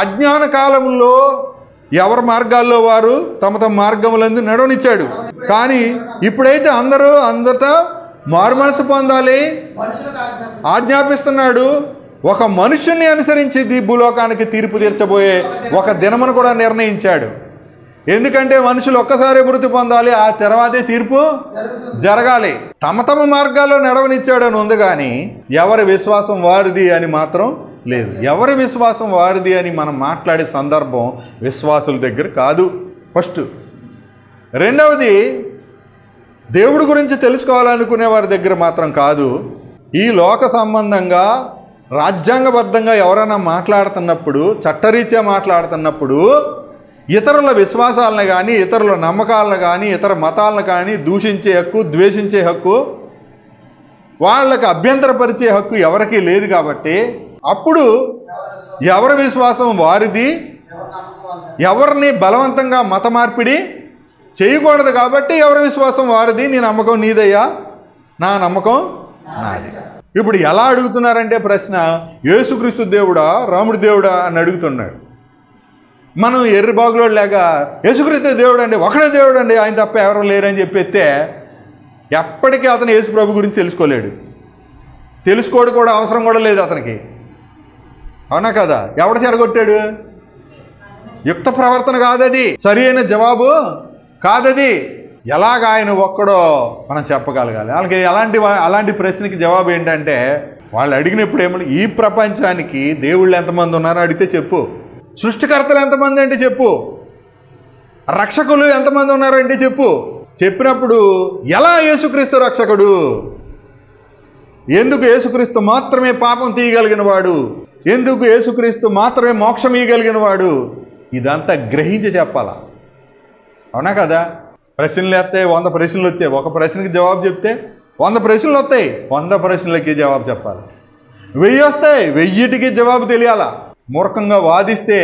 అజ్ఞాన కాలంలో ఎవరి మార్గాల్లో వారు తమ తమ మార్గములందు నడవనిచ్చాడు. కానీ ఇప్పుడైతే అందరూ అందట మారు మనసు పొందాలి ఆజ్ఞాపిస్తున్నాడు. ఒక మనుషుని అనుసరించి భూలోకానికి తీర్పు తీర్చబోయే ఒక దినమును కూడా నిర్ణయించాడు. ఎందుకంటే మనుషులు ఒక్కసారి మృతి పొందాలి, ఆ తర్వాతే తీర్పు జరగాలి. తమ తమ మార్గాల్లో నడవనిచ్చాడు అని ఉంది, కానీ ఎవరి విశ్వాసం వారిది అని మాత్రం లేదు. ఎవరి విశ్వాసం వారిది అని మనం మాట్లాడే సందర్భం విశ్వాసుల దగ్గర కాదు. ఫస్ట్. రెండవది, దేవుడి గురించి తెలుసుకోవాలనుకునే వారి దగ్గర మాత్రం కాదు. ఈ లోక సంబంధంగా రాజ్యాంగబద్ధంగా ఎవరైనా మాట్లాడుతున్నప్పుడు, చట్టరీత్యా మాట్లాడుతున్నప్పుడు ఇతరుల విశ్వాసాలను కానీ ఇతరుల నమ్మకాలను కానీ ఇతర మతాలను కానీ దూషించే హక్కు, ద్వేషించే హక్కు, వాళ్ళకి అభ్యంతరపరిచే హక్కు ఎవరికీ లేదు. కాబట్టి అప్పుడు ఎవరి విశ్వాసం వారిది, ఎవరిని బలవంతంగా మత మార్పిడి చేయకూడదు. కాబట్టి ఎవరి విశ్వాసం వారిది, నీ నమ్మకం నీదయ్యా, నా నమ్మకం నాది. ఇప్పుడు ఎలా అడుగుతున్నారంటే ప్రశ్న, యేసుక్రీస్తు దేవుడా రాముడి దేవుడా అని అడుగుతున్నాడు. మనం ఎర్రిబాగులో లేక యేసుక్రీస్తు దేవుడు అండి, ఒకడే దేవుడు అండి, ఆయన తప్ప ఎవరు లేరని చెప్పేస్తే ఎప్పటికీ అతను యేసు ప్రభు గురించి తెలుసుకోలేడు. తెలుసుకోవడం కూడా అవసరం కూడా లేదు అతనికి. అవునా కదా? ఎవడ చెడగొట్టాడు? యుక్త ప్రవర్తన కాదది, సరి అయిన జవాబు కాదది. ఎలాగ ఆయన ఒక్కడో మనం చెప్పగలగాలి. వాళ్ళకి అలాంటి ప్రశ్నకి జవాబు ఏంటంటే, వాళ్ళు అడిగినప్పుడు ఏమన్నా, ఈ ప్రపంచానికి దేవుళ్ళు ఎంతమంది ఉన్నారో అడిగితే చెప్పు, సృష్టికర్తలు ఎంతమంది అంటే చెప్పు, రక్షకులు ఎంతమంది ఉన్నారో అంటే చెప్పు. చెప్పినప్పుడు ఎలా యేసుక్రీస్తు రక్షకుడు, ఎందుకు యేసుక్రీస్తు మాత్రమే పాపం తీయగలిగిన వాడు, ఎందుకు యేసుక్రీస్తు మాత్రమే మోక్షం ఇయ్యగలిగిన వాడు, ఇదంతా గ్రహించి చెప్పాలా. అవునా కదా? ప్రశ్నలు వస్తే 100 ప్రశ్నలు వచ్చాయి, ఒక ప్రశ్నకి జవాబు చెప్తే 100 ప్రశ్నలు వస్తాయి, 100 ప్రశ్నలకి జవాబు చెప్పాలి. 1000 వస్తాయి, 1000కి జవాబు తెలియాలా. మూర్ఖంగా వాదిస్తే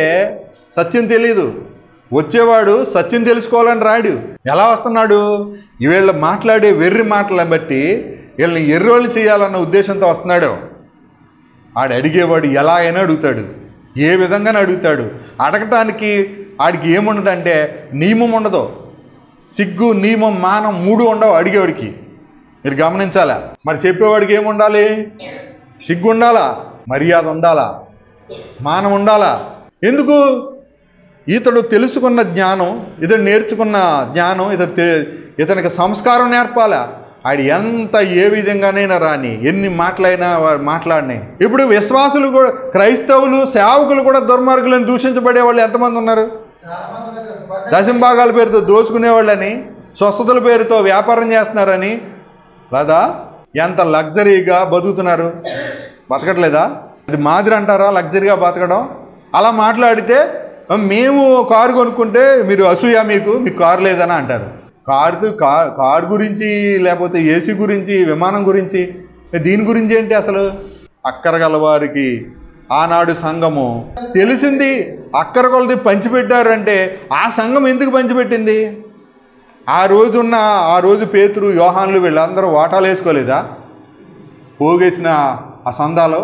సత్యం తెలీదు. వచ్చేవాడు సత్యం తెలుసుకోవాలని రాడు. ఎలా వస్తున్నాడు? వీళ్ళు మాట్లాడే వెర్రి మాటలను బట్టి వీళ్ళని ఎర్రోళ్ళు చేయాలన్న ఉద్దేశంతో వస్తున్నాడు. ఆడు అడిగేవాడు ఎలా అయినా అడుగుతాడు, ఏ విధంగానే అడుగుతాడు. అడగటానికి ఆడికి ఏముండదంటే నియమం ఉండదు. సిగ్గు, నియమం, మానం 3 ఉండవు అడిగేవాడికి. మీరు గమనించాలా. మరి చెప్పేవాడికి ఏముండాలి? సిగ్గు ఉండాలా, మర్యాద ఉండాలా, మానం ఉండాలా. ఎందుకు? ఇతడు తెలుసుకున్న జ్ఞానం, ఇతడు నేర్చుకున్న జ్ఞానం, ఇతనికి సంస్కారం నేర్పాలా. ఆడు ఎంత ఏ విధంగానైనా రాని, ఎన్ని మాటలైనా మాట్లాడినాయి. ఇప్పుడు విశ్వాసులు కూడా, క్రైస్తవులు, సేవకులు కూడా దుర్మార్గులను దూషించబడే వాళ్ళు ఎంతమంది ఉన్నారు? దశంభాగాల పేరుతో దోచుకునేవాళ్ళని, స్వస్థతల పేరుతో వ్యాపారం చేస్తున్నారని, లేదా ఎంత లగ్జరీగా బతుకుతున్నారు. బతకట్లేదా? అది మాదిరి అంటారా లగ్జరీగా బతకడం? అలా మాట్లాడితే మేము కారు కొనుక్కుంటే మీరు అసూయ, మీకు కారు లేదని అంటారు. కారు గురించి, లేకపోతే ఏసీ గురించి, విమానం గురించి, దీని గురించి ఏంటి అసలు? అక్కరగల వారికి ఆనాడు సంఘము తెలిసింది, అక్కర కొలది పంచిపెట్టారంటే ఆ సంఘం ఎందుకు పంచిపెట్టింది? ఆ రోజు పేతురు, యోహాన్లు వీళ్ళందరూ వాటాలు వేసుకోలేదా? పోగేసిన ఆ సందాలో,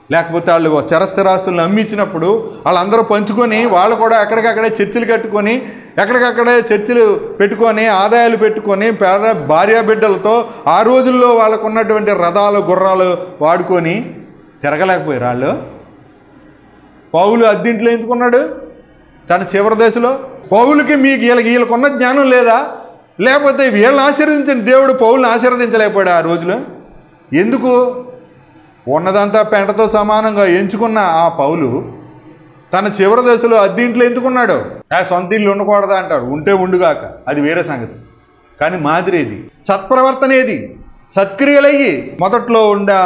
లేకపోతే వాళ్ళు చరస్థిరాస్తులను అమ్మించినప్పుడు వాళ్ళందరూ పంచుకొని, వాళ్ళు కూడా ఎక్కడికక్కడే చర్చిలు కట్టుకొని, ఎక్కడికక్కడే చర్చిలు పెట్టుకొని, ఆదాయాలు పెట్టుకొని, భార్యా బిడ్డలతో ఆ రోజుల్లో వాళ్ళకు ఉన్నటువంటి రథాలు, గుర్రాలు వాడుకొని తిరగలేకపోయారు వాళ్ళు. పౌలు అద్దింట్లో ఎందుకున్నాడు తన చివరి దశలో? పౌలుకి మీకు వీళ్ళకున్న జ్ఞానం లేదా? లేకపోతే వీళ్ళని ఆశీర్వదించిన దేవుడు పౌలుని ఆశీర్వదించలేకపోయాడు ఆ రోజులో? ఎందుకు? ఉన్నదంతా పెంటతో సమానంగా ఎంచుకున్న ఆ పౌలు తన చివరి దశలో అద్దింట్లో ఎందుకున్నాడు? సొంత ఇల్లు ఉండకూడదా అంటాడు. ఉంటే ఉండుగాక, అది వేరే సంగతి. కానీ మాదిరేది, సత్ప్రవర్తనేది, సత్క్రియలయ్యి మొదట్లో ఉండే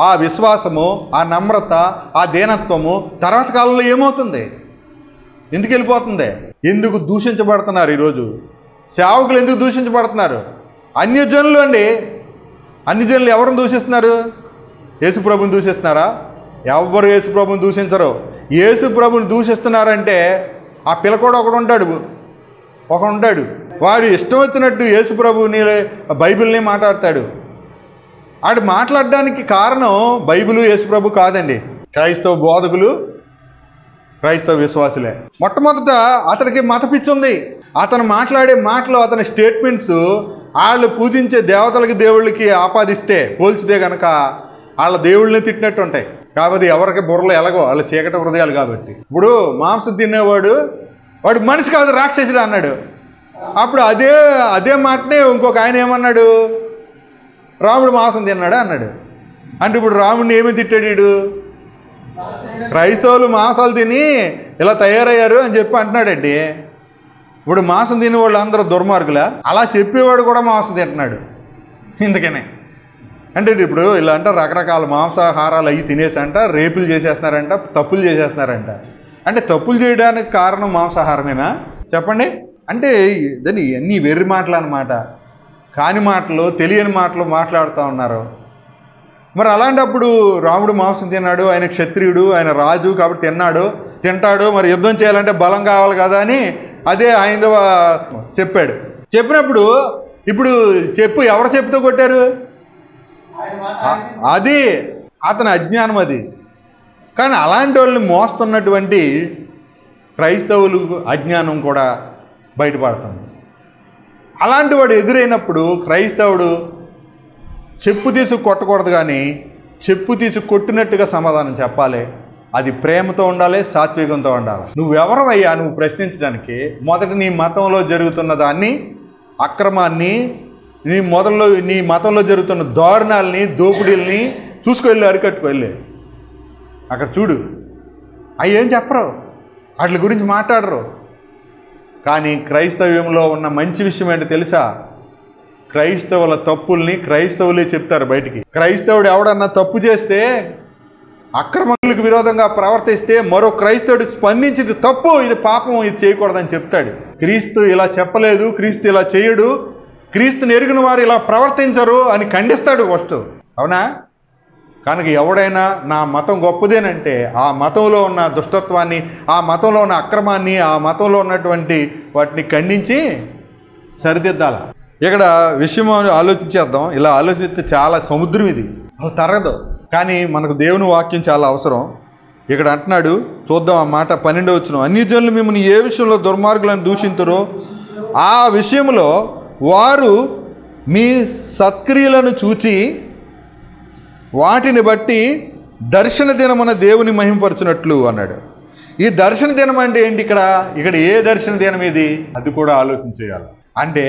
ఆ విశ్వాసము, ఆ నమ్రత, ఆ దీనత్వము తర్వాత కాలంలో ఏమవుతుంది? ఎందుకు వెళ్ళిపోతుంది? ఎందుకు దూషించబడుతున్నారు ఈరోజు సేవకులు? ఎందుకు దూషించబడుతున్నారు? అన్యజనులు అండి. అన్యజనులు ఎవరిని దూషిస్తున్నారు? యేసుప్రభుని దూషిస్తున్నారా? ఎవరు యేసుప్రభుని దూషించరు. యేసుప్రభుని దూషిస్తున్నారంటే ఆ పిల్లకోడు ఒకడు ఉంటాడు, వాడు ఇష్టం వచ్చినట్టు యేసుప్రభుని, బైబిల్ని మాట్లాడతాడు. ఆడు మాట్లాడడానికి కారణం బైబిలు, యేసుప్రభు కాదండి. క్రైస్తవ బోధకులు క్రైస్తవ విశ్వాసులే. మొట్టమొదట అతనికి మత పిచ్చి ఉంది. అతను మాట్లాడే మాటలు, అతని స్టేట్మెంట్స్ వాళ్ళు పూజించే దేవతలకి దేవుళ్ళకి ఆపాదిస్తే పోల్చితే కనుక వాళ్ళ దేవుళ్ళని తిట్టినట్టు ఉంటాయి. కాబట్టి ఎవరికి బుర్రలు ఎలాగో వాళ్ళ చీకటి హృదయాలు కాబట్టి. ఇప్పుడు మాంసం తినేవాడు వాడు మనిషి కాదు రాక్షసుడు అన్నాడు. అప్పుడు అదే మాటనే ఇంకొక ఆయన ఏమన్నాడు, రాముడు మాంసం తిన్నాడు అన్నాడు. అంటే ఇప్పుడు రాముడిని ఏమి తిట్టాడు వీడు? క్రైస్తవులు మాంసాలు తిని ఇలా తయారయ్యారు అని చెప్పి అంటున్నాడండి. ఇప్పుడు మాంసం తినే వాళ్ళు అందరూ దుర్మార్గులా? అలా చెప్పేవాడు కూడా మాంసం తింటున్నాడు. ఇందుకనే అంటే ఇప్పుడు ఇలా అంట రకరకాల మాంసాహారాలు అవి తినేసంట రేపులు చేసేస్తున్నారంట, తప్పులు చేసేస్తున్నారంట. అంటే తప్పులు చేయడానికి కారణం మాంసాహారమేనా చెప్పండి? అంటే దాన్ని అన్ని వెర్రి మాటలు అన్నమాట, కాని మాటలు, తెలియని మాటలు మాట్లాడుతూ ఉన్నారు. మరి అలాంటప్పుడు రాముడు మాంసం తిన్నాడు, ఆయన క్షత్రియుడు, ఆయన రాజు కాబట్టి తింటాడు, మరి యుద్ధం చేయాలంటే బలం కావాలి కదా అని అదే హైందవ చెప్పాడు. చెప్పినప్పుడు ఇప్పుడు ఎవరు చెప్పుతో కొట్టారు? అది అతని అజ్ఞానం అది. కానీ అలాంటి వాళ్ళని మోస్తున్నటువంటి క్రైస్తవులు అజ్ఞానం కూడా బయటపడుతుంది. అలాంటి వాడు ఎదురైనప్పుడు క్రైస్తవుడు చెప్పు తీసి కొట్టకూడదు, కానీ చెప్పు తీసి కొట్టినట్టుగా సమాధానం చెప్పాలి. అది ప్రేమతో ఉండాలి, సాత్వికంతో ఉండాలి. నువ్వెవరవయ్యా నువ్వు ప్రశ్నించడానికి? మొదట నీ మతంలో జరుగుతున్న దాన్ని, అక్రమాన్ని, నీ మతంలో జరుగుతున్న దారుణాలని, దోపిడీల్ని చూసుకెళ్ళి అరికట్టుకెళ్ళి అక్కడ చూడు. అవి ఏం చెప్పరు, వాటి గురించి మాట్లాడరు. కానీ క్రైస్తవ్యంలో ఉన్న మంచి విషయం ఏంటో తెలుసా? క్రైస్తవుల తప్పుల్ని క్రైస్తవులే చెప్తారు బయటికి. క్రైస్తవుడు ఎవడన్నా తప్పు చేస్తే, అక్రమణులకు విరోధంగా ప్రవర్తిస్తే మరో క్రైస్తవుడు స్పందించి ఇది తప్పు, ఇది పాపం, ఇది చేయకూడదని చెప్తాడు. క్రీస్తు ఇలా చెప్పలేదు, క్రీస్తు ఇలా చేయడు, క్రీస్తుని ఎరిగిన వారు ఇలా ప్రవర్తించరు అని ఖండిస్తాడు ఫస్ట్. అవునా? కనుక ఎవడైనా నా మతం గొప్పదేనంటే ఆ మతంలో ఉన్న దుష్టత్వాన్ని, ఆ మతంలో ఉన్న అక్రమాన్ని, ఆ మతంలో ఉన్నటువంటి వాటిని ఖండించి సరిదిద్దాల. ఇక్కడ విషయం ఆలోచించేద్దాం. ఇలా ఆలోచిస్తే చాలా సముద్రం ఇది, అలా తరగదు. కానీ మనకు దేవుని వాక్యం చాలా అవసరం. ఇక్కడ అంటున్నాడు, చూద్దాం ఆ మాట 12వ వచనం. అన్యజనులు మిమ్మల్ని ఏ విషయంలో దుర్మార్గులను దూషింతురో ఆ విషయంలో వారు మీ సత్క్రియలను చూచి వాటిని బట్టి దర్శన దినమున దేవుని మహిమపరచునట్లు అన్నాడు. ఈ దర్శన దినం అంటే ఏంటి? ఇక్కడ ఏ దర్శన దినం ఇది? అది కూడా ఆలోచించేయాలి. అంటే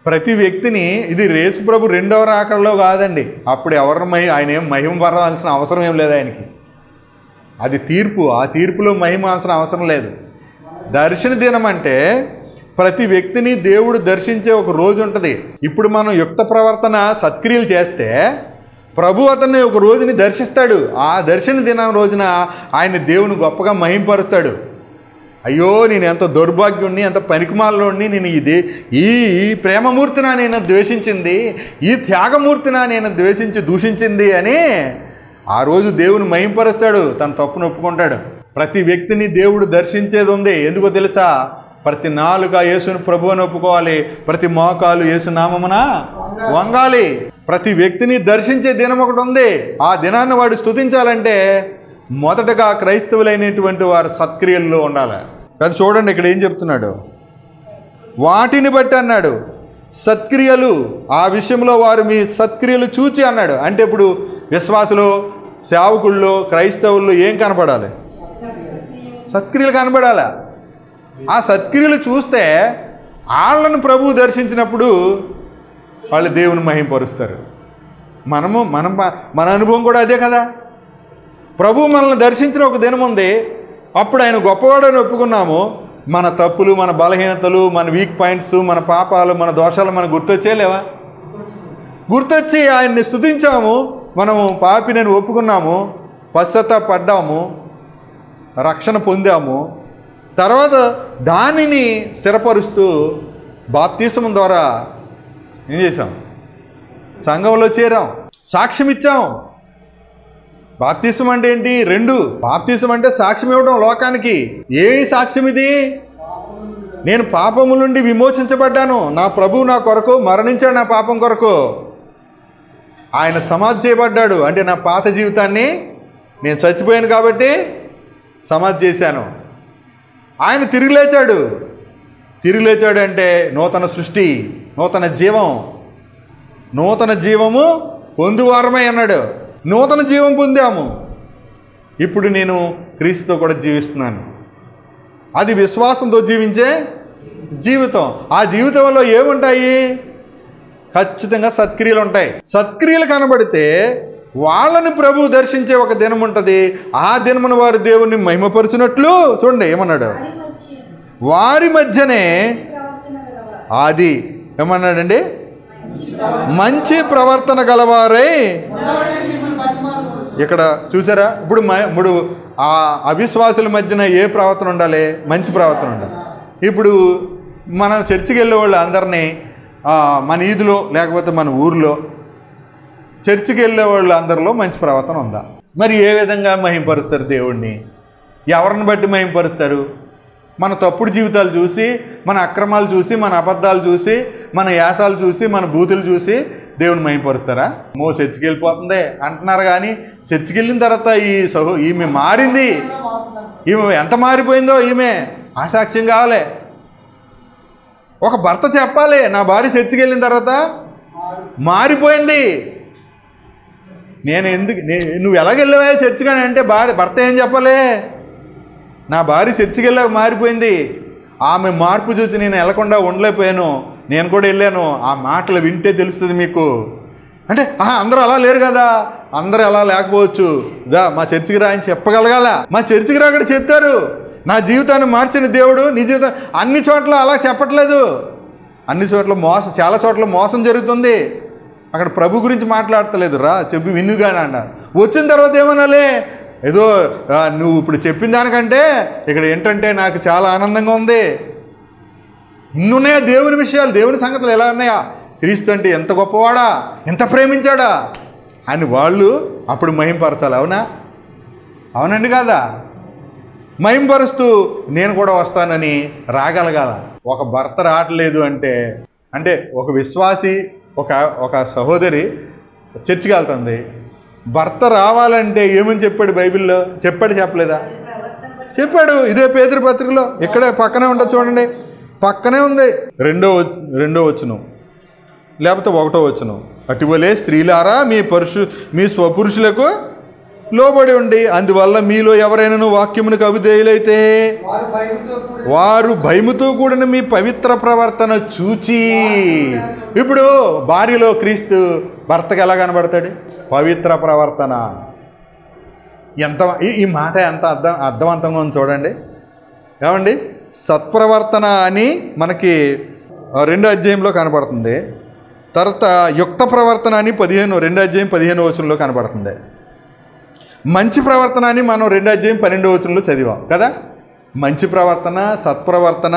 ప్రతి వ్యక్తిని, ఇది యేసు ప్రభు రెండవ రాకడలో కాదండి. అప్పుడు ఆయన ఏం మహిమ పరాల్సిన అవసరం ఏం లేదు ఆయనకి. అది తీర్పు. ఆ తీర్పులో మహిమ అవసరం లేదు. దర్శన దినం అంటే ప్రతి వ్యక్తిని దేవుడు దర్శించే ఒక రోజు ఉంటుంది. ఇప్పుడు మనం యుక్త ప్రవర్తన సత్క్రియలు చేస్తే ప్రభు అతన్ని ఒక రోజుని దర్శిస్తాడు. ఆ దర్శన దినం రోజున ఆయన దేవుని గొప్పగా మహింపరుస్తాడు. అయ్యో నేను ఎంత దౌర్భాగ్యుణ్ణి, ఎంత పనికిమాలోని, నేను ఈ ప్రేమమూర్తినా నేను ద్వేషించింది, ఈ త్యాగమూర్తినా నేను దూషించింది అని ఆ రోజు దేవుని మహింపరుస్తాడు, తన తప్పును ఒప్పుకుంటాడు. ప్రతి వ్యక్తిని దేవుడు దర్శించేది ఉంది. ఎందుకో తెలుసా? ప్రతి నాలుక యేసుని ప్రభువుని ఒప్పుకోవాలి, ప్రతి మోకాలు యేసు నామమున వంగాలి. ప్రతి వ్యక్తిని దర్శించే దినం ఒకటి ఉంది. ఆ దినాన్ని వాడు స్తుతించాలంటే మొదటగా క్రైస్తవులైనటువంటి వారు సత్క్రియల్లో ఉండాలి. కానీ చూడండి ఇక్కడ ఏం చెప్తున్నాడు? వాటిని బట్టి అన్నాడు, సత్క్రియలు, ఆ విషయంలో వారు మీ సత్క్రియలు చూచి అన్నాడు. అంటే ఇప్పుడు విశ్వాసులు, సేవకుల్లో, క్రైస్తవుల్లో ఏం కనపడాలి? సత్క్రియలు కనపడాలి. ఆ సత్క్రియలు చూస్తే వాళ్ళను ప్రభువు దర్శించినప్పుడు వాళ్ళు దేవుని మహింపరుస్తారు. మన అనుభవం కూడా అదే కదా. ప్రభువు మనల్ని దర్శించిన ఒక దినం ఉంది. అప్పుడు ఆయన గొప్పవాడని ఒప్పుకున్నాము. మన తప్పులు, మన బలహీనతలు, మన వీక్ పాయింట్స్, మన పాపాలు, మన దోషాలు మనకు గుర్తొచ్చేలేవా? గుర్తొచ్చి ఆయన్ని స్తుతించాము. మనము పాపినని ఒప్పుకున్నాము, పశ్చాత్తాపడ్డాము, రక్షణ పొందాము. తర్వాత దానిని స్థిరపరుస్తూ బాప్తిస్మం ద్వారా ఏం చేసాం? సంఘంలో చేరాం, సాక్ష్యం ఇచ్చాం. బాప్తిస్మం అంటే ఏంటి? రెండు. బాప్తిస్మం అంటే సాక్ష్యం ఇవ్వడం లోకానికి. ఏ సాక్ష్యం ఇది? నేను పాపము నుండి విమోచించబడ్డాను, నా ప్రభువు నా కొరకు మరణించాడు, నా పాపం కొరకు ఆయన సమాధి చేయబడ్డాడు. అంటే నా పాత జీవితాన్ని, నేను చచ్చిపోయాను కాబట్టి సమాధి చేశాను. ఆయన తిరిగి లేచాడు. తిరిగి లేచాడు అంటే నూతన సృష్టి, నూతన జీవం, నూతన జీవము పొందువారమై అన్నాడు. నూతన జీవం పొందాము. ఇప్పుడు నేను క్రీస్తుతో కూడా జీవిస్తున్నాను. అది విశ్వాసంతో జీవించే జీవితం. ఆ జీవితంలో ఏముంటాయి? ఖచ్చితంగా సత్క్రియలు ఉంటాయి. సత్క్రియలు కనబడితే వాళ్ళని ప్రభువు దర్శించే ఒక దినం ఉంటుంది. ఆ దినమున వారు దేవుణ్ణి మహిమపరిచినట్లు, చూడండి ఏమన్నాడు, వారి మధ్యనే అది ఏమన్నాడండి, మంచి ప్రవర్తన గలవారై. ఇక్కడ చూసారా, ఇప్పుడు ఆ అవిశ్వాసుల మధ్యన ఏ ప్రవర్తన ఉండాలి? మంచి ప్రవర్తన ఉండాలి. ఇప్పుడు మనం చర్చికి వెళ్ళే వాళ్ళు అందరినీ మన ఈదులో లేకపోతే మన ఊరిలో చర్చికి వెళ్ళే వాళ్ళు అందరిలో మంచి ప్రవర్తన ఉందా? మరి ఏ విధంగా మహింపరుస్తారు దేవుణ్ణి? ఎవరిని బట్టి మహింపరుస్తారు? మన తప్పుడు జీవితాలు చూసి, మన అక్రమాలు చూసి, మన అబద్ధాలు చూసి, మన యాసాలు చూసి, మన బూతులు చూసి దేవుని మహింపరుస్తారా? చర్చికి వెళ్ళిపోతుంది అంటున్నారు, కానీ చర్చికి వెళ్ళిన తర్వాత ఈమె మారింది, ఈమె ఎంత మారిపోయిందో ఈమె ఆసాక్ష్యం కావాలి. ఒక భర్త చెప్పాలి, నా భార్య చర్చికి వెళ్ళిన తర్వాత మారిపోయింది. నువ్వు ఎలాగెళ్ళవా చర్చికి అని అంటే భర్త ఏం చెప్పాలి? నా భార్య చర్చికి వెళ్ళాక మారిపోయింది, ఆమె మార్పు చూసి నేను వెళ్ళకుండా ఉండలేకపోయాను, నేను కూడా వెళ్ళాను. ఆ మాటలు వింటే తెలుస్తుంది మీకు. అంటే అందరూ అలా లేరు కదా, అందరూ అలా లేకపోవచ్చు, మా చర్చికి రా అని చెప్పగలగాల. మా చర్చికి రా అక్కడ చెప్తారు, నా జీవితాన్ని మార్చిన దేవుడు నీ జీవితం. అన్ని చోట్ల అలా చెప్పట్లేదు. అన్ని చోట్ల చాలా చోట్ల మోసం జరుగుతుంది. అక్కడ ప్రభు గురించి మాట్లాడతలేదు, రా చెప్పి వినుగానే అన్నారు. వచ్చిన తర్వాత ఏమనాలి? ఏదో నువ్వు ఇప్పుడు చెప్పిన దానికంటే ఇక్కడ ఏంటంటే నాకు చాలా ఆనందంగా ఉంది. ఇన్నున్నాయా దేవుని విషయాలు, దేవుని సంగతులు ఎలా ఉన్నాయా? క్రీస్తు అంటే ఎంత గొప్పవాడా, ఎంత ప్రేమించాడా అని వాళ్ళు అప్పుడు మహింపరచాలి. అవునండి కాదా? మహింపరుస్తూ నేను కూడా వస్తానని రాగలగాల. ఒక భర్త రావట్లేదు అంటే ఒక విశ్వాసి, ఒక సహోదరి చర్చికి వెళ్తుంది. భర్త రావాలంటే ఏమని చెప్పాడు బైబిల్లో? చెప్పలేదా? చెప్పాడు. ఇదే పేతురు పత్రికలో ఇక్కడే పక్కనే ఉంటుంది చూడండి, పక్కనే ఉంది. రెండో వచనం లేకపోతే 1వ వచనం. అటువలే స్త్రీలారా మీ స్వపురుషులకు లోబడి ఉండి, అందువల్ల మీలో ఎవరైనా వాక్యమునకు అవిధేయులైతే వారు భయముతో కూడిన మీ పవిత్ర ప్రవర్తన చూచి. ఇప్పుడు భార్యలో క్రీస్తు భర్తకు ఎలా కనబడతాడు? పవిత్ర ప్రవర్తన. ఈ మాట ఎంత అర్థవంతంగా ఉంది చూడండి. ఏమండి, సత్ప్రవర్తన అని మనకి 2వ అధ్యాయంలో కనబడుతుంది. తర్వాత యుక్త ప్రవర్తన అని 2వ అధ్యాయం 15వ వచనంలో కనబడుతుంది. మంచి ప్రవర్తన అని మనం 2వ అధ్యాయం 12వ వచనంలో చదివాం కదా. మంచి ప్రవర్తన, సత్ప్రవర్తన.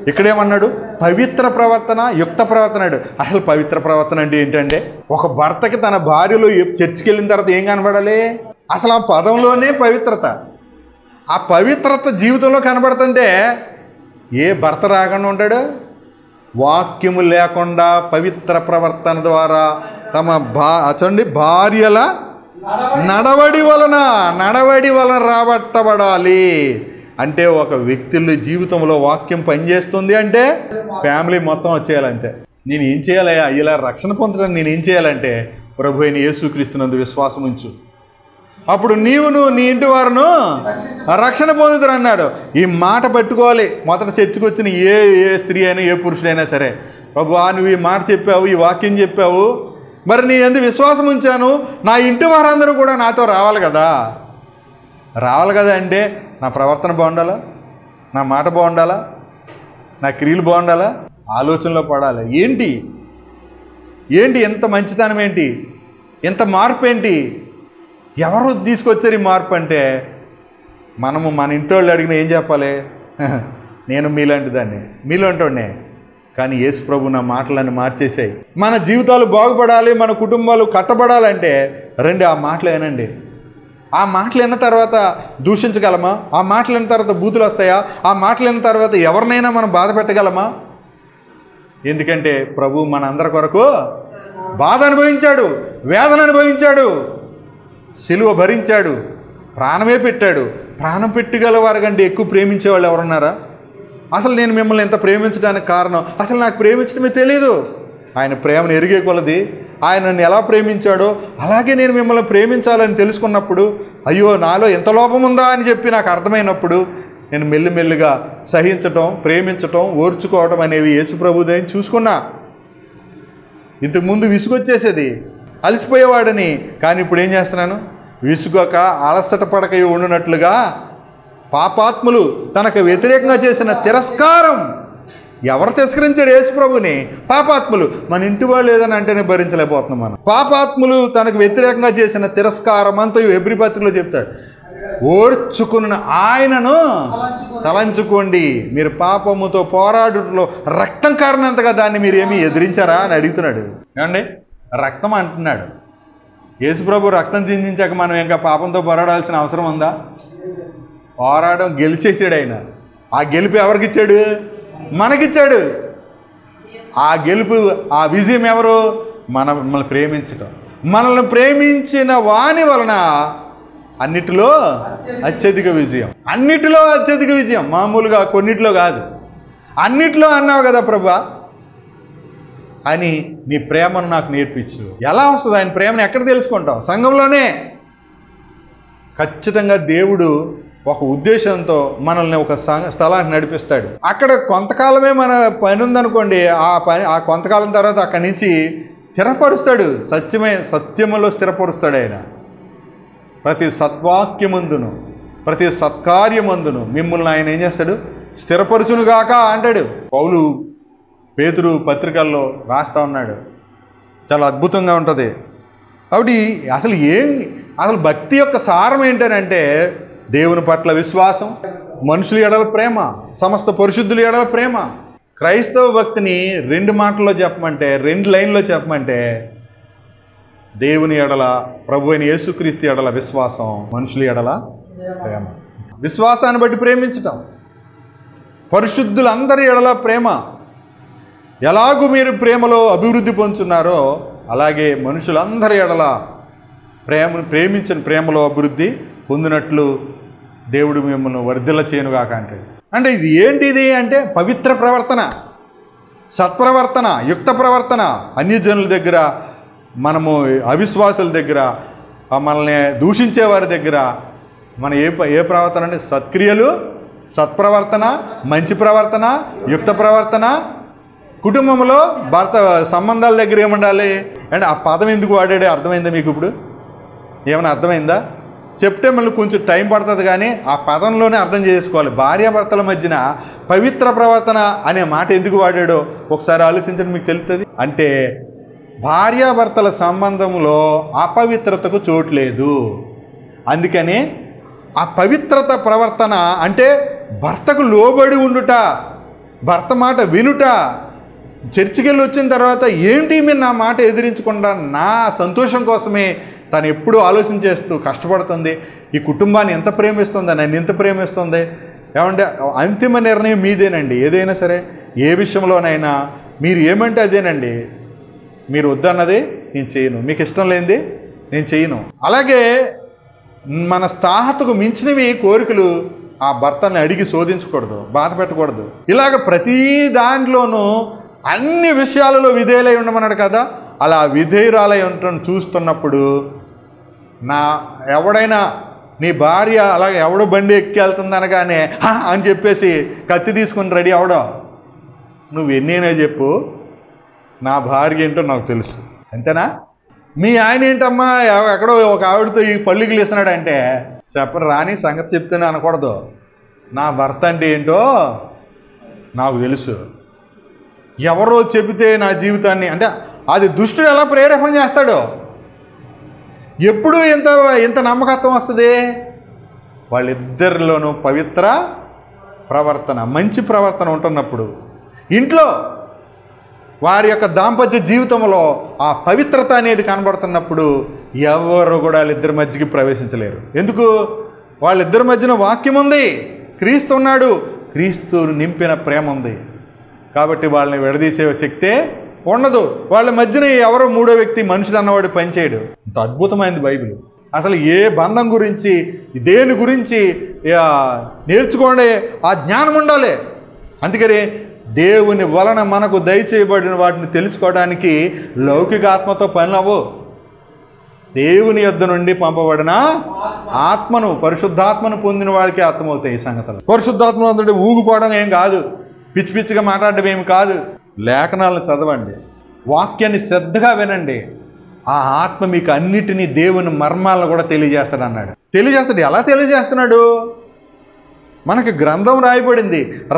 ఇక్కడేమన్నాడు? పవిత్ర ప్రవర్తన, యుక్త ప్రవర్తన. అసలు పవిత్ర ప్రవర్తన అంటే ఏంటంటే, ఒక భర్తకి తన భార్యలో చర్చికి వెళ్ళిన తర్వాత ఏం కనబడాలి? అసలు ఆ పదంలోనే పవిత్రత. ఆ పవిత్రత జీవితంలో కనబడుతుంటే ఏ భర్త రాకుండా ఉంటాడు? వాక్యము లేకుండా పవిత్ర ప్రవర్తన ద్వారా తమ భార్యల నడవడి వలన రాబట్టబడాలి. అంటే ఒక వ్యక్తుల జీవితంలో వాక్యం పనిచేస్తుంది అంటే ఫ్యామిలీ మొత్తం వచ్చేయాలంటే నేను ఏం చేయాలయ్యా? ఇలా రక్షణ పొందడానికి నేను ఏం చేయాలంటే ప్రభు అయిన యేసుక్రీస్తునందు విశ్వాసం ఉంచు, అప్పుడు నీవును నీ ఇంటి వారును రక్షణ పొందుతారు అన్నాడు. ఈ మాట పట్టుకోవాలి. మొదట చర్చకు వచ్చిన ఏ స్త్రీ అయినా ఏ పురుషుడైనా సరే, ప్రభువా నువ్వు ఈ మాట చెప్పావు, ఈ వాక్యం చెప్పావు, మరి నీ ఎందుకు విశ్వాసం ఉంచాను, నా ఇంటి వారందరూ కూడా నాతో రావాలి కదా అంటే నా ప్రవర్తన బాగుండాలా, నా మాట బాగుండాలా, నా క్రియలు బాగుండాలా, ఆలోచనలో పడాలి. ఏంటి ఎంత మంచితనం ఏంటి, ఎంత మార్పు ఏంటి, ఎవరు తీసుకొచ్చారు ఈ మార్పు అంటే మనము మన ఇంటి వాళ్ళు అడిగిన ఏం చెప్పాలి? నేను మీలాంటి దాన్ని, మీలాంటోనే. కానీ యేసు ప్రభు నా మాటలన్నీ మార్చేసాయి. మన జీవితాలు బాగుపడాలి, మన కుటుంబాలు కట్టబడాలంటే రండి ఆ మాటలు వినండి. ఆ మాటలు విన్న తర్వాత దూషించగలమా? ఆ మాటలు విన్న తర్వాత బూతులు వస్తాయా? ఆ మాటలు విన్న తర్వాత ఎవరినైనా మనం బాధ పెట్టగలమా? ఎందుకంటే ప్రభు మన అందరి కొరకు బాధ అనుభవించాడు, వేదన అనుభవించాడు, సిలువ భరించాడు, ప్రాణమే పెట్టాడు. ప్రాణం పెట్టగల వారి కంటే ఎక్కువ ప్రేమించే వాళ్ళు ఎవరున్నారా? అసలు నేను మిమ్మల్ని ఎంత ప్రేమించడానికి కారణం, అసలు నాకు ప్రేమించడమే తెలీదు. ఆయన ప్రేమను ఎరిగే కొలది ఆయన నన్ను ఎలా ప్రేమించాడో అలాగే నేను మిమ్మల్ని ప్రేమించాలని తెలుసుకున్నప్పుడు, అయ్యో నాలో ఎంత లోపం ఉందా అని చెప్పి నాకు అర్థమైనప్పుడు నేను మెల్లిమెల్లిగా సహించటం, ప్రేమించటం, ఓర్చుకోవటం అనేవి యేసుప్రభుదని చూసుకున్నా. ఇంతకుముందు విసుగొచ్చేసేది, అలసిపోయేవాడని. కానీ ఇప్పుడు ఏం చేస్తున్నాను? విసుగక అలసట పడక ఉండునట్లుగా పాపాత్ములు తనకు వ్యతిరేకంగా చేసిన తిరస్కారం. ఎవరు తిరస్కరించారు యేసుప్రభుని? పాపాత్ములు. మన ఇంటి వాళ్ళు ఏదని అంటేనే భరించలేకపోతున్నాం మనం. పాపాత్ములు తనకు వ్యతిరేకంగా చేసిన తిరస్కారం అంతా హెబ్రీ పత్రికలో చెప్తాడు. ఓర్చుకున్న ఆయనను తలంచుకోండి. మీరు పాపముతో పోరాడుటలో రక్తం కారణంతగా దాన్ని మీరు ఏమీ ఎదిరించారా అని అడుగుతున్నాడు. ఏమండి, రక్తం అంటున్నాడు. యేసుప్రభు రక్తం చిందించాక మనం ఇంకా పాపంతో పోరాడాల్సిన అవసరం ఉందా? పోరాడడం గెలిచేసాడు ఆయన. ఆ గెలుపు ఎవరికిచ్చాడు? మనకిచ్చాడు. ఆ గెలుపు, ఆ విజయం ఎవరు? మనల్ని ప్రేమించడం. మనల్ని ప్రేమించిన వాని వలన అన్నిటిలో అత్యధిక విజయం. అన్నిటిలో అత్యధిక విజయం, మామూలుగా కొన్నిటిలో కాదు, అన్నిటిలో అన్నావు కదా ప్రభా అని నీ ప్రేమను నాకు నేర్పించు. ఎలా వస్తుంది ఆయన ప్రేమను? ఎక్కడ తెలుసుకుంటాం? సంఘంలోనే. ఖచ్చితంగా దేవుడు ఒక ఉద్దేశంతో మనల్ని ఒక స్థలానికి నడిపిస్తాడు. అక్కడ కొంతకాలమే మన పని ఉందనుకోండి, ఆ కొంతకాలం తర్వాత అక్కడి నుంచి స్థిరపరుస్తాడు. సత్యములో స్థిరపరుస్తాడు ఆయన. ప్రతి సద్వాక్యమందును, ప్రతి సత్కార్యమందును మిమ్మల్ని ఆయన ఏం చేస్తాడు? స్థిరపరచునుగాక అంటాడు. పౌలు పేతురు పత్రికల్లో రాస్తా ఉన్నాడు. చాలా అద్భుతంగా ఉంటుంది. కాబట్టి అసలు భక్తి యొక్క సారం ఏంటంటే దేవుని పట్ల విశ్వాసం, మనుషుల ఎడల ప్రేమ, సమస్త పరిశుద్ధుల ఎడల ప్రేమ. క్రైస్తవ భక్తిని 2 మాటల్లో చెప్పమంటే, 2 లైన్లో చెప్పమంటే, దేవుని ఎడల, ప్రభు అయిన యేసుక్రీస్తు ఎడల విశ్వాసం, మనుషుల ఎడల ప్రేమ. విశ్వాసాన్ని బట్టి ప్రేమించటం, పరిశుద్ధులందరి ఎడల ప్రేమ. ఎలాగూ మీరు ప్రేమలో అభివృద్ధి పొందుతున్నారో అలాగే మనుషులందరి ఎడల ప్రేమించిన ప్రేమలో అభివృద్ధి పొందినట్లు దేవుడు మిమ్మల్ని వర్ధిల్ల చేయనుగాక అంటాడు. అంటే ఇది ఏంటిది అంటే పవిత్ర ప్రవర్తన, సత్ప్రవర్తన, యుక్త ప్రవర్తన. అన్యజనుల దగ్గర, మనము అవిశ్వాసుల దగ్గర, మనల్ని దూషించే వారి దగ్గర మన ఏ ప్రవర్తన అంటే సత్క్రియలు, సత్ప్రవర్తన, మంచి ప్రవర్తన, యుక్త ప్రవర్తన. కుటుంబంలో భర్త సంబంధాల దగ్గర ఏముండాలి అంటే ఆ పదం ఎందుకు వాడాడే అర్థమైందా మీకు? ఇప్పుడు ఏమైనా అర్థమైందా? చెప్తే మళ్ళీ కొంచెం టైం పడుతుంది, కానీ ఆ పదంలోనే అర్థం చేసుకోవాలి. భార్యాభర్తల మధ్యన పవిత్ర ప్రవర్తన అనే మాట ఎందుకు వాడాడో ఒకసారి ఆలోచించండి, మీకు తెలుస్తుంది. అంటే భార్యాభర్తల సంబంధంలో అపవిత్రతకు చోట్లేదు. అందుకని ఆ పవిత్రత ప్రవర్తన అంటే భర్తకు లోబడి ఉండుట, భర్త మాట వినుట. చర్చికి వెళ్ళి వచ్చిన తర్వాత ఏంటి మీరు నా మాట ఎదిరించకుండా నా సంతోషం కోసమే తను ఎప్పుడూ ఆలోచన చేస్తూ కష్టపడుతుంది. ఈ కుటుంబాన్ని ఎంత ప్రేమిస్తుంది, నన్ను ఎంత ప్రేమిస్తుంది. ఏమంటే అంతిమ నిర్ణయం మీదేనండి. ఏదైనా సరే, ఏ విషయంలోనైనా మీరు ఏమంటే అదేనండి. మీరు వద్దన్నది నేను చేయను, మీకు ఇష్టం లేనిది నేను చేయను. అలాగే మన స్థాహతకు మించినవి కోరికలు ఆ భర్తని అడిగి శోధించకూడదు, బాధ పెట్టకూడదు. ఇలాగ ప్రతి దాంట్లోనూ అన్ని విషయాలలో విధేయులై ఉండమన్నాడు కదా. అలా విధేయురాలై ఉండటం చూస్తున్నప్పుడు ఎవడైనా నీ భార్య అలాగే ఎవడో బండి ఎక్కి వెళ్తుంది అనగానే అని చెప్పేసి కత్తి తీసుకుని రెడీ అవడం, నువ్వు ఎన్నైనా చెప్పు, నా భార్య ఏంటో నాకు తెలుసు, అంతేనా? మీ ఆయన ఏంటమ్మా ఎక్కడో ఒక ఆవిడతో ఈ పళ్ళుకి లేస్తున్నాడంటే చెప్పరు, రాని సంగతి చెప్తేనే అనకూడదు. నా భర్త అంటే ఏంటో నాకు తెలుసు. ఎవరో చెబితే నా జీవితాన్ని అంటే అది దుష్టుడు ఎలా ప్రేరేపణ చేస్తాడో. ఎప్పుడు ఇంత నమ్మకత్వం వస్తుంది? వాళ్ళిద్దరిలోనూ పవిత్ర ప్రవర్తన, మంచి ప్రవర్తన ఉంటున్నప్పుడు, ఇంట్లో వారి యొక్క దాంపత్య జీవితంలో ఆ పవిత్రత అనేది కనబడుతున్నప్పుడు ఎవరు కూడా వాళ్ళిద్దరి మధ్యకి ప్రవేశించలేరు. ఎందుకు? వాళ్ళిద్దరి మధ్యన వాక్యం ఉంది, క్రీస్తు ఉన్నాడు, క్రీస్తు నింపిన ప్రేమ ఉంది. కాబట్టి వాళ్ళని విడదీసే శక్తే ఉండదు. వాళ్ళ మధ్యన ఎవరో మూడో వ్యక్తి, మనుషుడు అన్నవాడు పనిచేయడు. ఇంత అద్భుతమైనది బైబిల్. అసలు ఏ బంధం గురించి, దేని గురించి నేర్చుకోండి, ఆ జ్ఞానం ఉండాలి. అందుకని దేవుని వలన మనకు దయచేయబడిన వాటిని తెలుసుకోవడానికి లౌకిక ఆత్మతో పనులవు. దేవుని యొద్ద నుండి పంపబడిన ఆత్మను, పరిశుద్ధాత్మను పొందిన వాడికి అర్థమవుతాయి ఈ సంగతులు. పరిశుద్ధాత్మ అంటే ఊగిపోవడం ఏం కాదు, పిచ్చి పిచ్చిగా మాట్లాడడం ఏమి కాదు. లేఖనాలను చదవండి, వాక్యాన్ని శ్రద్ధగా వినండి. ఆ ఆత్మ మీకు అన్నిటినీ దేవుని మర్మాలను కూడా తెలియజేస్తాడు అన్నాడు. తెలియజేస్తాడు. ఎలా తెలియజేస్తున్నాడు? మనకి గ్రంథం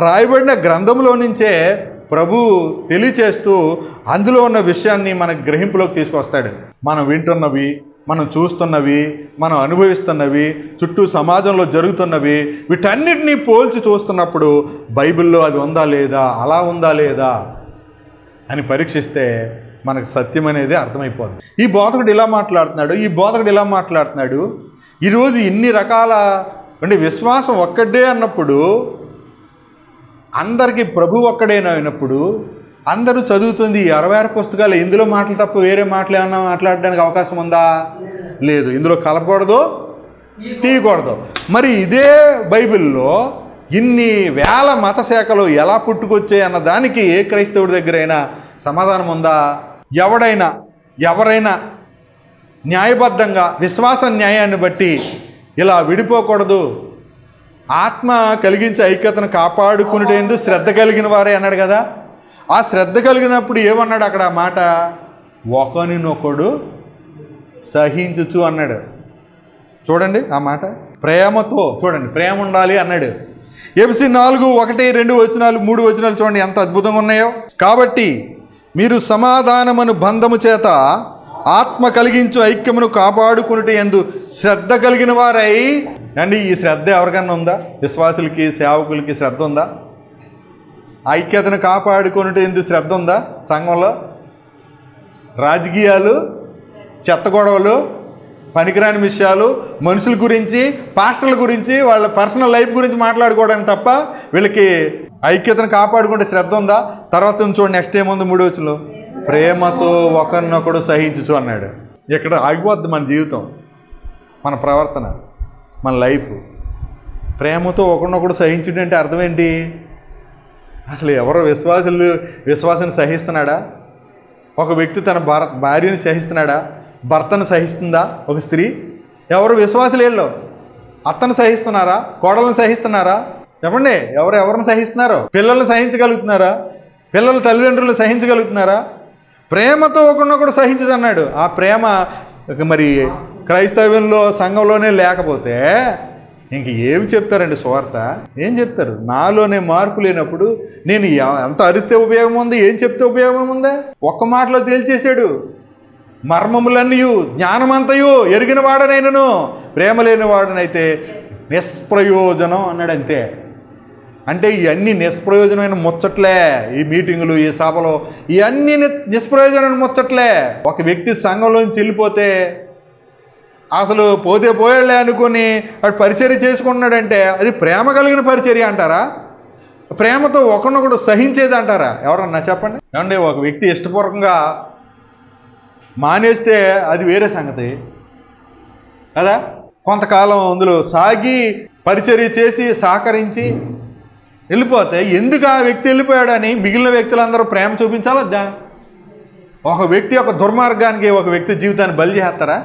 రాయబడిన గ్రంథంలో నుంచే ప్రభు తెలియచేస్తూ అందులో ఉన్న విషయాన్ని మనకు గ్రహింపులోకి తీసుకొస్తాడు. మనం వింటున్నవి, మనం చూస్తున్నవి, మనం అనుభవిస్తున్నవి, చుట్టూ సమాజంలో జరుగుతున్నవి, వీటన్నిటినీ పోల్చి చూస్తున్నప్పుడు బైబిల్లో అది ఉందా లేదా, అలా ఉందా లేదా అని పరీక్షిస్తే మనకు సత్యం అనేది అర్థమైపోతుంది. ఈ బోధకుడు ఇలా మాట్లాడుతున్నాడు, ఈరోజు ఇన్ని రకాల అంటే విశ్వాసం ఒక్కడే అన్నప్పుడు, అందరికీ ప్రభు ఒక్కడేనా అయినప్పుడు, అందరూ చదువుతుంది 66 పుస్తకాలు, ఇందులో మాటలు తప్ప వేరే మాటలు ఏమన్నా మాట్లాడడానికి అవకాశం ఉందా? లేదు. ఇందులో కలపకూడదు, తీయకూడదు. మరి ఇదే బైబిల్లో ఇన్ని వేల మత శాఖలు ఎలా పుట్టుకొచ్చాయి అన్న దానికి ఏ క్రైస్తవుడి దగ్గరైనా సమాధానం ఉందా? ఎవరైనా న్యాయబద్ధంగా విశ్వాస న్యాయాన్ని బట్టి ఇలా విడిపోకూడదు, ఆత్మ కలిగించే ఐక్యతను కాపాడుకునేందుకు శ్రద్ధ కలిగిన వారే అన్నాడు కదా. ఆ శ్రద్ధ కలిగినప్పుడు ఏమన్నాడు అక్కడ? ఆ మాట ఒకరినొకడు సహించుచు అన్నాడు. చూడండి ఆ మాట, ప్రేమతో. చూడండి, ప్రేమ ఉండాలి అన్నాడు. ఎఫెసీ 4:1-2 చూడండి ఎంత అద్భుతంగా ఉన్నాయో. కాబట్టి మీరు సమాధానమును బంధము చేత ఆత్మ కలిగించు ఐక్యమును కాపాడుకునేటి యందు శ్రద్ధ కలిగిన వారై. అండి, ఈ శ్రద్ధ ఎవరికన్నా ఉందా? విశ్వాసులకి, సేవకులకి శ్రద్ధ ఉందా? ఐక్యతను కాపాడుకునేటి యందు శ్రద్ధ ఉందా? సంఘంలో రాజకీయాలు, చెత్త గొడవలు, పనికిరాని విషయాలు, మనుషుల గురించి, పాస్టర్ల గురించి, వాళ్ళ పర్సనల్ లైఫ్ గురించి మాట్లాడుకోవడానికి తప్ప వీళ్ళకి ఐక్యతను కాపాడుకుంటే శ్రద్ధ ఉందా? తర్వాత చూడండి, నెక్స్ట్ ఏముంది 3వ వచనంలో, ప్రేమతో ఒకరినొకడు సహించుచు అన్నాడు. ఇక్కడ ఆగిపోద్ది మన జీవితం, మన ప్రవర్తన, మన లైఫ్. ప్రేమతో ఒకరినొకడు సహించుడు అంటే అర్థం ఏంటి? అసలు ఎవరో విశ్వాసాన్ని సహిస్తున్నాడా? ఒక వ్యక్తి తన భార్యని సహిస్తున్నాడా? భర్తను సహిస్తుందా ఒక స్త్రీ? ఎవరు విశ్వాసులు వీళ్ళు? అత్తను సహిస్తున్నారా? కోడలను సహిస్తున్నారా? చెప్పండి, ఎవరిని సహిస్తున్నారో? పిల్లల్ని సహించగలుగుతున్నారా? పిల్లల తల్లిదండ్రులను సహించగలుగుతున్నారా? ప్రేమతో ఒకరినొకడు సహించదన్నాడు. ఆ ప్రేమ మరి క్రైస్తవ్యంలో, సంఘంలోనే లేకపోతే ఇంక ఏమి చెప్తారండి సువార్త? ఏం చెప్తారు? నాలోనే మార్పు లేనప్పుడు నేను ఎంత అరిస్తే ఉపయోగం ఉంది, ఏం చెప్తే ఉపయోగం ఉందా? ఒక్క మాటలో తేల్చేశాడు. మర్మములన్నయు జ్ఞానమంతయు ఎరిగిన వాడనైనను ప్రేమ లేని వాడనైతే నిష్ప్రయోజనం అన్నాడు. అంతే. అంటే ఇవన్నీ నిష్ప్రయోజనమైన ముచ్చట్లే. ఈ మీటింగులు, ఈ సభలో ఇవన్నీ నిష్ప్రయోజనమైన ముచ్చట్లే. ఒక వ్యక్తి సంఘంలోంచి వెళ్ళిపోతే అసలు పోతే పోయాడులే అనుకుని వాడు పరిచర్య చేసుకుంటున్నాడంటే అది ప్రేమ కలిగిన పరిచర్య అంటారా? ప్రేమతో ఒకరినొకడు సహించేది అంటారా? ఎవరన్నా చెప్పండి. ఏమండి, ఒక వ్యక్తి ఇష్టపూర్వకంగా మానేస్తే అది వేరే సంగతి కదా. కొంతకాలం అందులో సాగి పరిచర్య చేసి సహకరించి వెళ్ళిపోతే ఎందుకు ఆ వ్యక్తి వెళ్ళిపోయాడని మిగిలిన వ్యక్తులందరూ ప్రేమ చూపించాలద్దా? ఒక వ్యక్తి ఒక దుర్మార్గానికి ఒక వ్యక్తి జీవితాన్ని బలి చేస్తారా?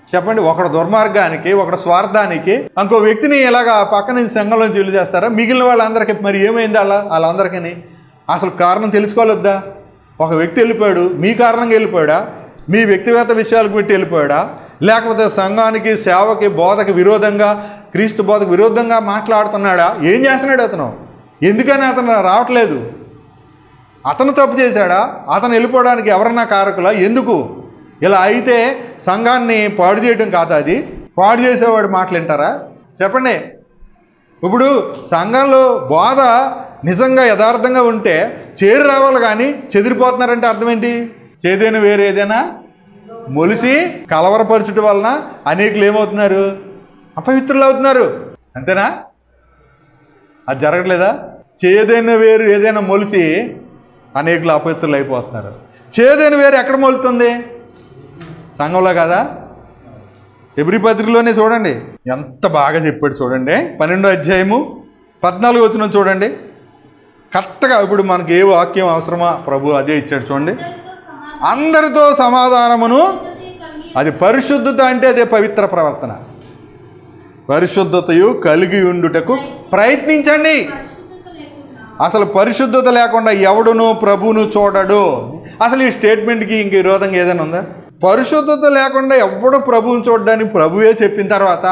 చెప్పండి. ఒకడు దుర్మార్గానికి, ఒకడు స్వార్థానికి ఇంకో వ్యక్తిని ఇలాగా పక్క నుంచి సంఘంలోంచి వెళ్ళి చేస్తారా? మిగిలిన వాళ్ళందరికీ మరి ఏమైంది వాళ్ళందరికీ అసలు కారణం తెలుసుకోవాలొద్దా? ఒక వ్యక్తి వెళ్ళిపోయాడు, మీ కారణంగా వెళ్ళిపోయాడా? మీ వ్యక్తిగత విషయాలకు పెట్టి వెళ్ళిపోయాడా? లేకపోతే సంఘానికి, సేవకి, బోధకి విరోధంగా, క్రీస్తు బోధకు విరోధంగా మాట్లాడుతున్నాడా? ఏం చేస్తున్నాడు అతను? ఎందుకని అతను రావట్లేదు? అతను తప్పు చేశాడా? అతను వెళ్ళిపోవడానికి ఎవరన్నా కారకులా? ఎందుకు? ఇలా అయితే సంఘాన్ని పాడు చేయడం కాదా? అది పాడు చేసేవాడు మాటలు వింటారా? చెప్పండి. ఇప్పుడు సంఘంలో బోధ నిజంగా యథార్థంగా ఉంటే చేరి రావాలి, కానీ చెదిరిపోతున్నారంటే అర్థం ఏంటి? చేదైనా వేరే ఏదైనా మొలిసి కలవరపరచడం వలన అనేకులు ఏమవుతున్నారు? అపవిత్రులు అవుతున్నారు. అంతేనా? అది జరగట్లేదా? చేదైన వేరు ఏదైనా మొలిసి అనేకులు అపవిత్రులు అయిపోతున్నారు. చేదైన వేరు ఎక్కడ మొలుతుంది? సంఘంలో కదా. ఎబ్రీ పత్రికలోనే చూడండి ఎంత బాగా చెప్పాడు. చూడండి 12వ అధ్యాయము 14వ వచనం చూడండి. కరెక్ట్గా ఇప్పుడు మనకి ఏ వాక్యం అవసరమా ప్రభు అదే ఇచ్చాడు చూడండి. అందరితో సమాధానమును, అది పరిశుద్ధత అంటే అదే పవిత్ర ప్రవర్తన. పరిశుద్ధతయు కలిగి ఉండుటకు ప్రయత్నించండి. అసలు పరిశుద్ధత లేకుండా ఎవడును ప్రభువును చూడడు. అసలు ఈ స్టేట్మెంట్కి ఇంక విరోధంగా ఏదైనా ఉందా? పరిశుద్ధత లేకుండా ఎవడు ప్రభువుని చూడడానికి ప్రభువే చెప్పిన తర్వాత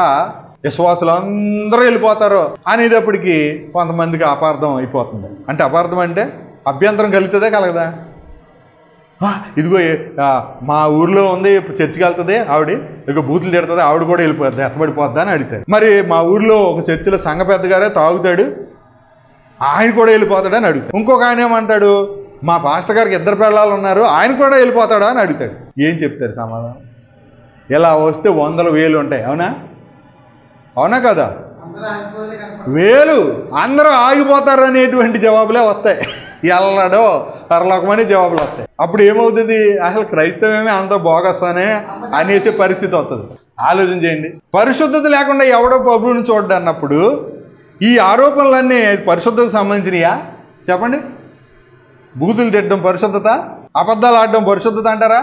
విశ్వాసులు అందరూ వెళ్ళిపోతారు అనేటప్పటికీ కొంతమందికి అపార్థం అయిపోతుంది. అంటే అపార్థం అంటే అభ్యంతరం కలుగుతుందా కలగదా? ఇదిగో మా ఊర్లో ఉంది, చర్చికి వెళ్తుంది ఆవిడ, ఇదిగో బూతులు తిడుతుంది, ఆవిడ కూడా వెళ్ళిపోతుంది, ఎత్తబడిపోద్దా అని అడుగుతారు. మరి మా ఊర్లో ఒక చర్చిలో సంఘ పెద్దగారే తాగుతాడు, ఆయన కూడా వెళ్ళిపోతాడని అడుగుతాడు. ఇంకొక ఆయన ఏమంటాడు, మా పాస్టర్ గారికి 2 పిల్లలు ఉన్నారు, ఆయన కూడా వెళ్ళిపోతాడా అని అడుగుతాడు. ఏం చెప్తారు సమాధానం? ఇలా వస్తే 100,000 ఉంటాయి. అవునా? అవునా కదా? వేలు అందరూ ఆగిపోతారు అనేటువంటి జవాబులే వస్తాయి. ఎల్లడో పరలోకమని జవాబులు వస్తాయి. అప్పుడు ఏమవుతుంది? అసలు క్రైస్తవమే అంత బోగస్ అనేసే పరిస్థితి వస్తుంది. ఆలోచన చేయండి. పరిశుద్ధత లేకుండా ఎవడో ప్రభువుని చూడ్డు అన్నప్పుడు ఈ ఆరోపణలన్నీ పరిశుద్ధతకు సంబంధించినయా? చెప్పండి. బూతులు తిట్టడం పరిశుద్ధత? అబద్ధాలు ఆడడం పరిశుద్ధత అంటారా?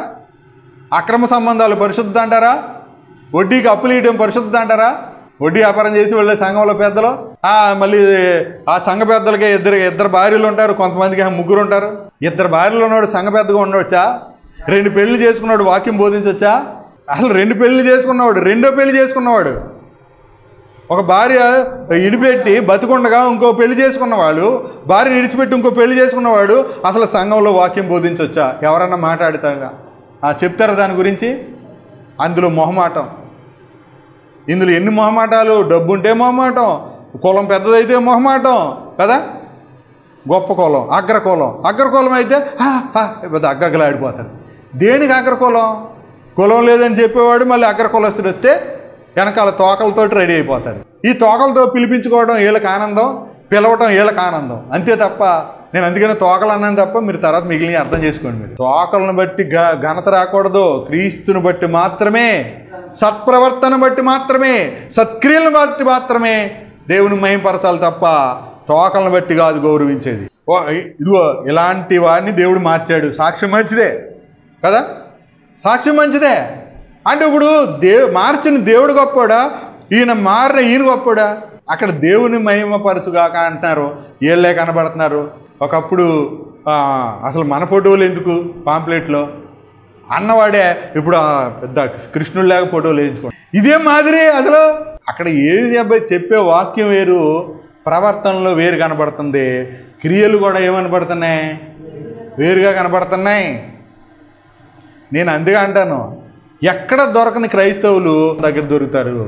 అక్రమ సంబంధాలు పరిశుద్ధత అంటారా? వడ్డీకి అప్పులు ఇవ్వడం పరిశుద్ధత అంటారా? వడ్డీ వ్యాపారం చేసి వెళ్ళే సంఘంలో పెద్దలు, మళ్ళీ ఆ సంఘ పెద్దలకి ఇద్దరు భార్యలు ఉంటారు, కొంతమందికి 3 ఉంటారు. 2 భార్యలు ఉన్నవాడు సంఘ పెద్దగా ఉండవచ్చా? 2 పెళ్లి చేసుకున్నాడు వాక్యం బోధించవచ్చా? అసలు 2 పెళ్లి చేసుకున్నవాడు, 2వ పెళ్లి చేసుకున్నవాడు, ఒక భార్య ఇడిపెట్టి బతికుండగా ఇంకో పెళ్లి చేసుకున్నవాడు, భార్యను ఇడిచిపెట్టి ఇంకో పెళ్లి చేసుకున్నవాడు అసలు సంఘంలో వాక్యం బోధించవచ్చా? ఎవరన్నా మాట్లాడతాగా? చెప్తారా దాని గురించి? అందులో మొహమాటం. ఇందులో ఎన్ని మొహమాటాలు! డబ్బు ఉంటే మొహమాటం, కులం పెద్దదైతే మొహమాటం కదా. గొప్ప కులం అగ్రకులం అయితే పెద్ద అగ్గగలాడిపోతారు. దేనికి అగ్రకులం? కులం లేదని చెప్పేవాడు మళ్ళీ అగ్రకులస్తుడు వస్తే వెనకాల తోకలతోటి రెడీ అయిపోతారు. ఈ తోకలతో పిలిపించుకోవడం వీళ్ళకి ఆనందం, పిలవటం వీళ్ళకి ఆనందం, అంతే తప్ప నేను అందుకనే తోకలు అన్నాను తప్ప మీరు తర్వాత మిగిలిన అర్థం చేసుకోండి. మీరు తోకలను బట్టి ఘనత రాకూడదు. క్రీస్తుని బట్టి మాత్రమే, సత్ప్రవర్తన బట్టి మాత్రమే, సత్క్రియలను బట్టి మాత్రమే దేవుని మహింపరచాలి తప్ప తోకలను బట్టి కాదు గౌరవించేది. ఇదిగో ఇలాంటి వాడిని దేవుడు మార్చాడు. సాక్ష్యం మంచిదే కదా, సాక్ష్యం మంచిదే. అంటే ఇప్పుడు మార్చిన దేవుడు గొప్పోడా, మారిన ఈయన గొప్పోడా? అక్కడ దేవుని మహిమపరచుగాక అంటున్నారు, వీళ్ళే కనబడుతున్నారు. ఒకప్పుడు అసలు మన ఫోటోలు ఎందుకు పాంప్లెట్లో అన్నవాడే ఇప్పుడు పెద్ద కృష్ణుడు లేక ఫోటోలు వేయించుకోండి. ఇదే మాదిరి అసలు అక్కడ ఏది అబ్బాయి చెప్పే వాక్యం వేరు, ప్రవర్తనలో వేరు కనబడుతుంది, క్రియలు కూడా ఏమనబడుతున్నాయి? వేరుగా కనబడుతున్నాయి. నేను అందుకే అంటాను, ఎక్కడ దొరకని క్రైస్తవులు దగ్గర దొరుకుతారు,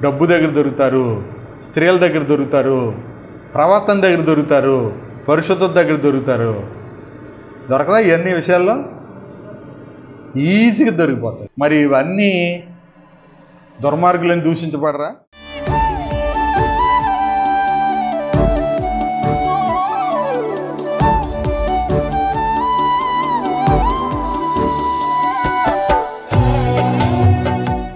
డబ్బు దగ్గర దొరుకుతారు, స్త్రీల దగ్గర దొరుకుతారు, ప్రవర్తన దగ్గర దొరుకుతారు, పరిశుద్ధత దగ్గర దొరుకుతారు. దొరకదా? ఇవన్నీ విషయాల్లో ఈజీగా దొరికిపోతాయి. మరి ఇవన్నీ దుర్మార్గులను దూషించబడరా?